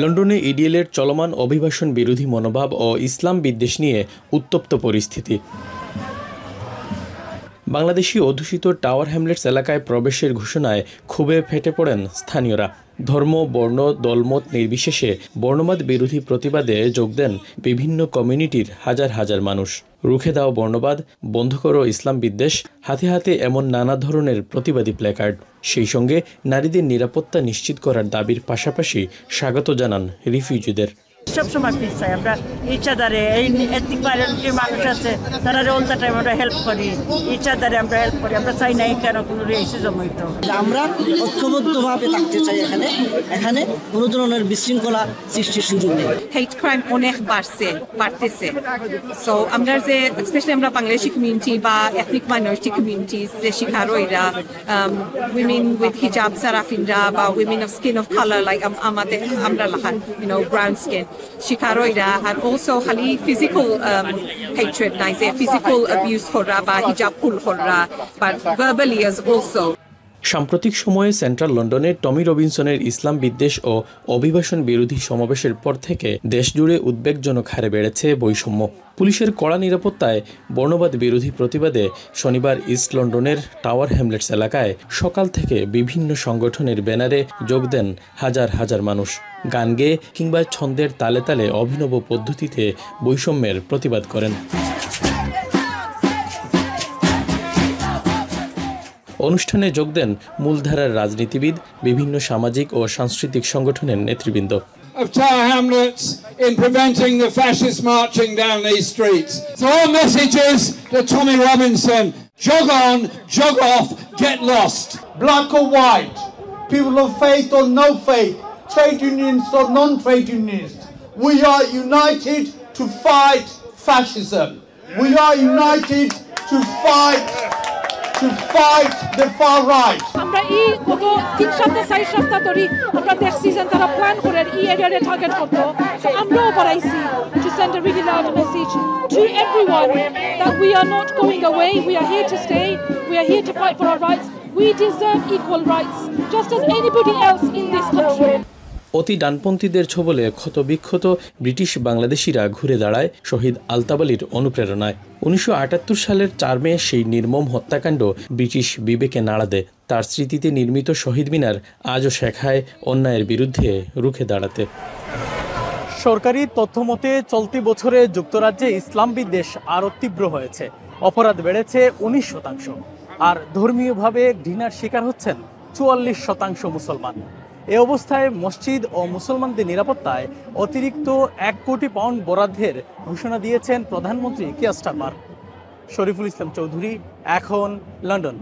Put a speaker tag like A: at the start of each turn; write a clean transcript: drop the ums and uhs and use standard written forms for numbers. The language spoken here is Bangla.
A: লন্ডনে ইডিএলের চলমান অভিবাসন বিরোধী মনোভাব ও ইসলাম বিদ্বেষ নিয়ে উত্তপ্ত পরিস্থিতি। বাংলাদেশি অধ্যুষিত টাওয়ার হ্যামলেটস এলাকায় প্রবেশের ঘোষণায় ক্ষোভে ফেটে পড়েন স্থানীয়রা। ধর্ম, বর্ণ, দলমত নির্বিশেষে বর্ণবাদ বিরোধী প্রতিবাদে যোগ দেন বিভিন্ন কমিউনিটির হাজার হাজার মানুষ। রুখে দাও বর্ণবাদ, বন্ধ করো ইসলাম বিদ্বেষ, হাতে হাতে এমন নানা ধরনের প্রতিবাদী প্ল্যাকার্ড। সেই সঙ্গে নারীদের নিরাপত্তা নিশ্চিত করার দাবির পাশাপাশি স্বাগত জানান রিফিউজিদের।
B: সবসময় পিস চাই আমরা ইচ্ছাদারে এই এথনিক মাইনরিটির মানুষ আছে তারা অল দ্য টাইম আমরা হেল্প করি, ইচ্ছাদারে আমরা হেল্প করি। আমরা চাই নাই কেন কোনো রেসিজম হইতো।
C: আমরা ঐক্যবদ্ধভাবে থাকতে চাই। এখানে কোনো ধরনের বিশৃঙ্খলা সৃষ্টির সুযোগ নেই।
D: হেট ক্রাইম অনেক বাড়তেছে। সো আমরা যে স্পেশালি আমরা বাংলাদেশি কমিউনিটি বা এথনিক মাইনরিটি কমিউনিটিস যে শিকারীরা, উইমেন উইথ হিজাব সারাফিনরা বা women of skin of colour like আমাদের আমরা লাখান ব্রাউন স্কিন শিকারীরা, আর অলসো খালি ফিজিক্যাল হেট্রেড নাই, যে ফিজিক্যাল অ্যাবিউজ করা বা হিজাব পুল করা, বাট ভার্বালি অ্যাজ অলসো।
A: সাম্প্রতিক সময়ে সেন্ট্রাল লন্ডনে টমি রবিনসনের ইসলাম বিদ্বেষ ও অভিবাসন বিরোধী সমাবেশের পর থেকে দেশজুড়ে উদ্বেগজনক হারে বেড়েছে বৈষম্য। পুলিশের কড়া নিরাপত্তায় বর্ণবাদ বিরোধী প্রতিবাদে শনিবার ইস্ট লন্ডনের টাওয়ার হ্যামলেটস এলাকায় সকাল থেকে বিভিন্ন সংগঠনের ব্যানারে যোগ দেন হাজার হাজার মানুষ। গান গেয়ে কিংবা ছন্দের তালে তালে অভিনব পদ্ধতিতে বৈষম্যের প্রতিবাদ করেন। অনুষ্ঠানে যোগ দেন মূলধারার রাজনীতিবিদ, বিভিন্ন সামাজিক ও সাংস্কৃতিক সংগঠনের নেতৃবৃন্দ।
E: Of Tower Hamlets in preventing the fascists marching down these streets. So our message is to Tommy Robinson: jog on, jog off, get lost.
F: Black or white, people of faith or no faith, trade unionists or non-trade unionists, we are united to fight fascism. We are united to fight the far right.
G: আমরা এই গত 3 সপ্তাহ 4 সপ্তাহ ধরে আমরা দেখছি যে তারা প্ল্যান করে এই এরিয়ারে টার্গেট করতে। So আমরাও বাড়াইছি to send a really loud message to everyone that we are not going away, we are here to stay, we are here to fight for our rights. We deserve equal rights just as anybody else in this country.
A: অতি ডানপন্থীদের ছোবলে ক্ষতবিক্ষত ব্রিটিশ বাংলাদেশিরা ঘুরে দাঁড়ায় শহীদ আলতাব আলীর অনুপ্রেরণায়। 1978 সালের 4 মে সেই নির্মম হত্যাকাণ্ড ব্রিটিশ বিবেকে নাড়া দেয়। তার স্মৃতিতে নির্মিত শহীদ মিনার আজও শেখায় অন্যায়ের বিরুদ্ধে রুখে দাঁড়াতে।
H: সরকারি তথ্যমতে চলতি বছরে যুক্তরাজ্যে ইসলাম বিদ্বেষ আরও তীব্র হয়েছে। অপরাধ বেড়েছে 19%, আর ধর্মীয়ভাবে ঘৃণার শিকার হচ্ছেন 44% মুসলমান। এ অবস্থায় মসজিদ ও মুসলমানদের নিরাপত্তায় অতিরিক্ত 1 কোটি পাউন্ড বরাদ্দের ঘোষণা দিয়েছেন প্রধানমন্ত্রী কিয়ার স্টারমার। শরীফুল ইসলাম চৌধুরী, এখন লন্ডন।